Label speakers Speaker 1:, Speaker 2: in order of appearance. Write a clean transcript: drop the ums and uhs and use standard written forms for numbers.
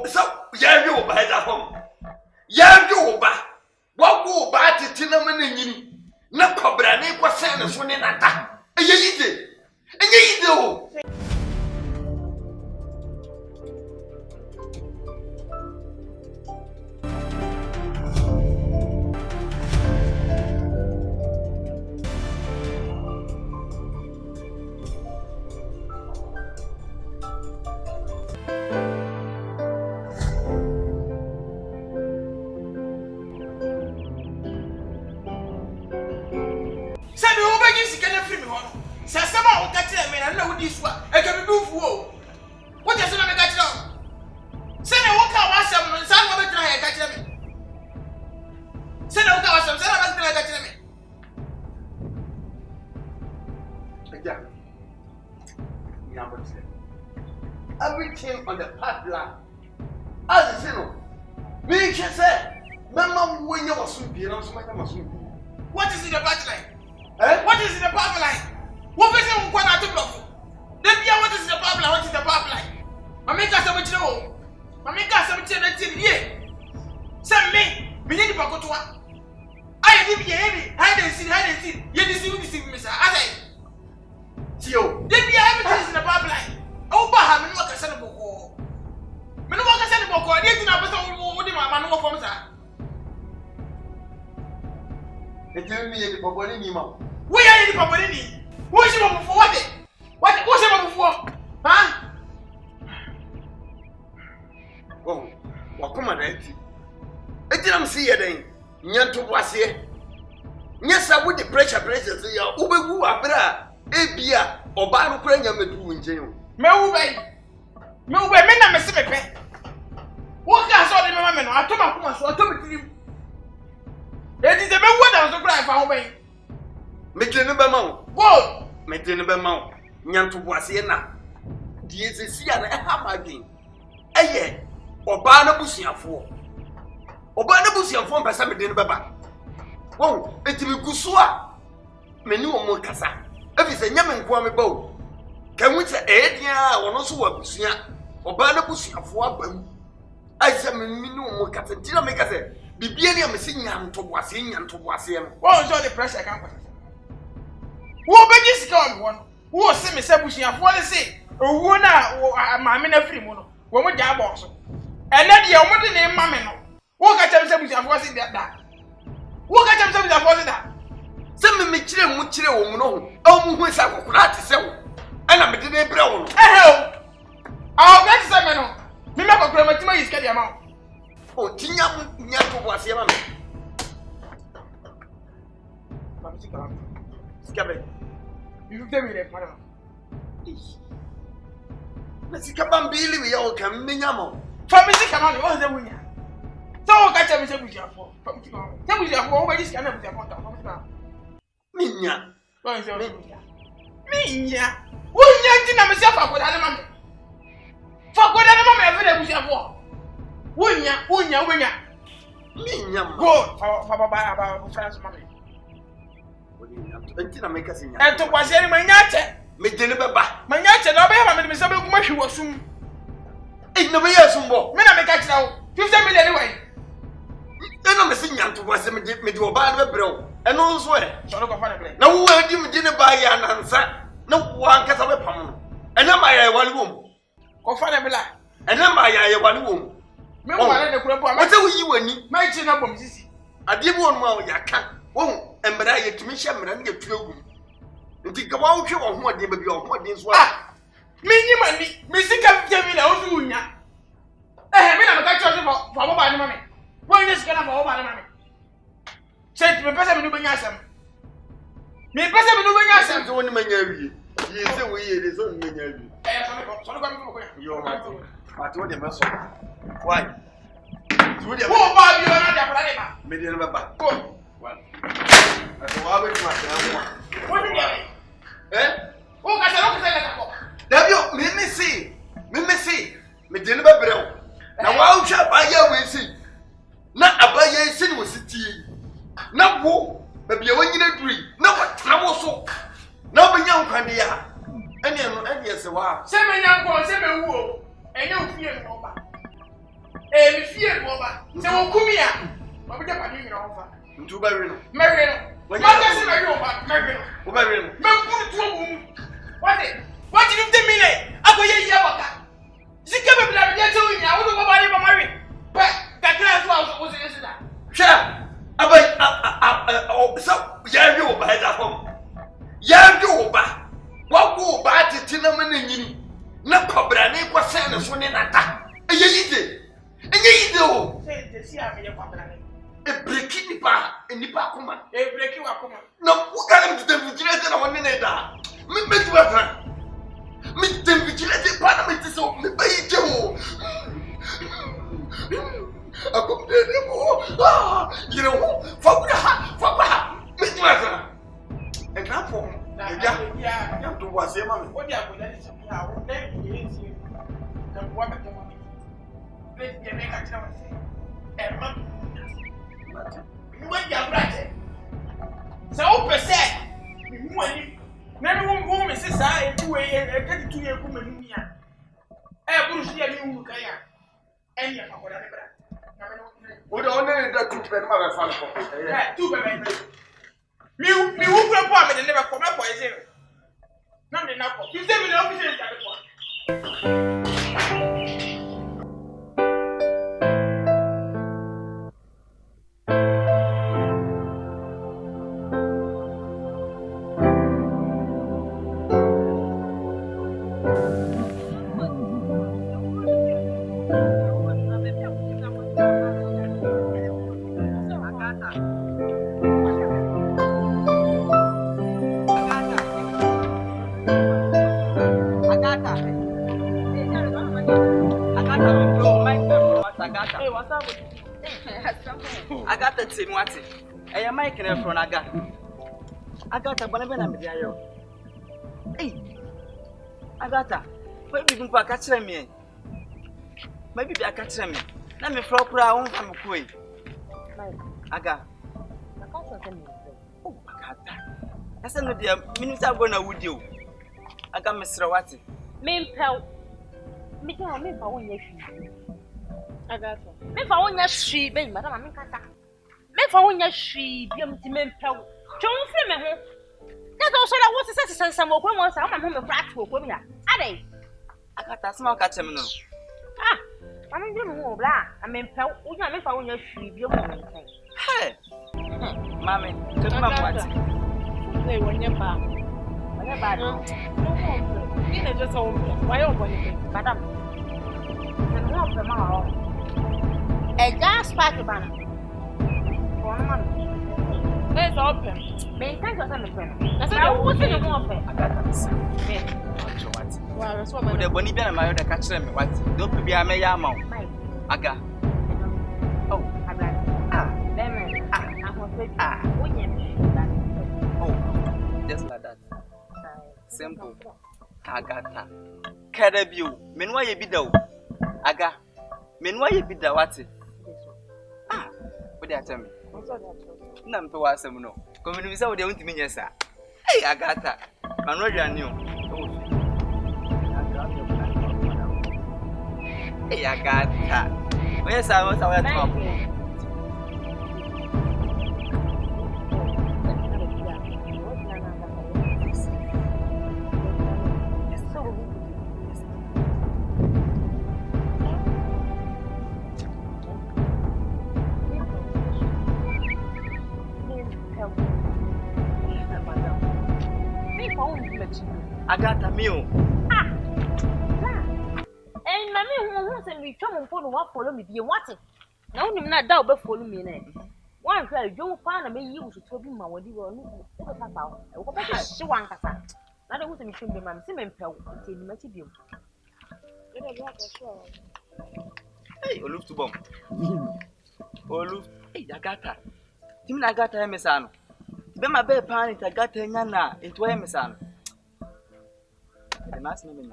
Speaker 1: so ya bi oba da fam ya bi oba wa go ba titina mananyini na kobra ne kwase ne so ne nata eyide o everything on the pipeline. As you know, me can say, Mama, when you was soon be, what is in the pipeline? What is in the pipeline? What is it? What I took off? Then, what is the pipeline? What is the pipeline? I make us a bit. I make us a bit. Send me, we need to go to one. I didn't hear I didn't see. You didn't see me, sir. I say, Tio, then we have everything in the pipeline. Oh, bah, me no ka send boko. Me no ka send boko. Dey tin abeso wo di ma no form sa. E tell me the boko ni ma. Wo ya the boko ni? Wo shi mo for what? What wo shi mo for? Huh? Oh, wa kuma na eti. Eti na msi ye den. Nyanto boase. Nyesa wo the pressure say ya ubegu abra ebia oba no kura nyamedu njen. Me na me se mepe. Wo ka so de mama me no atoma kuma so atomi tirim. E di se me wo da so kura fa ho ben. Me tene be ma wo. Go. Me tene be ma wo. Nyanto boase na. Die sesi ana e ha magin. Eye oba na busuafo. Oba na busuafo mpesa me de ne beba. Wo etimi guso a me ni wo mo kasa. Ebi se nyame nko me ba wo. Can we say, Edia, or also a busia, or Banabusia for a bum? I said, Minimum Catantina make us say, Bibiania missing yam to Wasian and to Wasian. What is all the pressure company? What be this gone one? Who was semi Sabusia for the say, or Wona or Mamma Frimono, when we jab also. And then your mother named Mamma. Who got themselves was in that? Who got themselves was in that? Some make children would chill woman. Oh, who is a crack to sell. And I'm a brown. I'll get some. Remember, Grandma is getting amount. Oh, Tina, Nyato was your mamma. Scabby, you tell me that, madam. Let's come and believe we all come, Minyamo. Family come on, all the winner. So, I tell me, tell me, tell me, what is going to be? Minya. Minya. Wo nyanti na mesi afa koda na mama. Fa koda na mama every day busiafo. Wonya. Minya. Go fa baba France mama. Enti na make asinya. Ento kwase ni manyache. Me de ne beba. Manyache na obeya mama de mesi abeku mahwi wasum. Na be yasum bo. Me na me ka kira wo. 50 million anyway. Na mesi nyanto kwase me de oba na bebrɛ. Eno nso so no ko fa na ble. Na wo adi me de ne ba ya nansa. No one can have a pam. And then my one room. Go find a villa. And then my one room. Meanwhile, the crop, what do you and my chin up on this? I did one more yakan. Oh, and but I get to me shaman and get to you. Think about you on what they will be on what this was. Me, Missy can't tell me the old Unia. I mean, I'm a catcher for my money. When is going to have my money? Said me, President Nubanyasam. Me, President Nubanyasam, the one man. He is a way, it is only me. You're right. I told him, why? Oh, Bob, you are not a planner. Made you never go. Well, that's why we must. What do you mean? Eh? Oh, I don't say that. Let me see. Me didn't know. Now, why should I buy your see? Not a buy your sin was city. Not who, but be a wing in a tree. No, what? I was so. No, but young Candia. And yes, wow. 7 young boys, 7 wool, and you fear no.
Speaker 2: Me fear over. So we'll come here. But we don't have any offer.
Speaker 1: Into Barino.
Speaker 2: Marino. What does it matter? Marino.
Speaker 1: Marino.
Speaker 2: What did you do me? I go here, Yabaka. She came up and I told you, I wouldn't go by marry. But that class was in that.
Speaker 1: Sure. So, Yago by the home. Yago by. What go back to Tinaman and you? No cobra, name was sent as one in attack. And you eat it. And you eat it.
Speaker 2: Say, the sea, I'm your papa.
Speaker 1: A breaking the bar in the Pacoma.
Speaker 2: A breaking Wakoma.
Speaker 1: No, what kind of the vigilator I want in it? Me to a friend. Me the vigilator parliament is so me by Joe. I come there. You know, for me to a friend. And now for yeah, you have to was a man.
Speaker 2: What you have with that is I will never be easy. And what the money. Let me make a tell and man. What you have right. So, per se, money. Never one woman says I do a 32-year woman here. I will see a new Kaya. And you have whatever.
Speaker 1: We don't need that to spend my father.
Speaker 2: Two babies. Me who grew up and never come up for a zero. Not enough. You say me the officers that one.
Speaker 3: Agatha Timwati. I am making it from Agatha. Agatha, but I'm not here. Hey, Agatha, maybe you can catch me. Maybe I catch me. Let me flow around from Queen. Agatha. Oh, Agatha. I said, dear Minister, going to would you? I got Mr. Watty. Me, pal. Me, tell me for 1 year. Agatha. Me for 1 year, she, baby, Madame Mikata. Me for 1 year, she, be a men pal. John Fleming. That's also I want to say some more once. I'm a home flat for women. Are they? Agatha, small catch him. No. Ah, I'm doing more black. I mean, pal, we are me for 1 year, she, be a woman. Hey, Mammy, come on, what? They were near bar. No, you just told me. Why are you, Madame? And one of them are AJAXPARK banner. There's open. May thank you, Sam. That's what's in the warfare. I got them. Well, that's what the Bonnie and my other catch them. What? Don't be a mayamo. Aga. Oh, oh, just like that. Simple. Agatha. Carabue. Meanwhile, you be the Aga. Meanwhile, you be the what? Ah, what did I tell me? None to ask them no. Come in without the only minute, sir. Hey, Agatha. Manuel knew. Hey, Agatha. Where's I was our top? Agatha meal. Ah! And Mammy wants and we come and follow me. You want it? No, I'm not doubt but follow me. One cry, Joe Farmer may use to tell him what you will look at. I will bet she wants us. I don't want to be sure the man, Simon Pell, until you met him. Hey, look to bomb. Oh, look, hey, Agatha. Tim Agatha, Messan. Then my bed panic, Agatha Nana, into Emerson. The last name.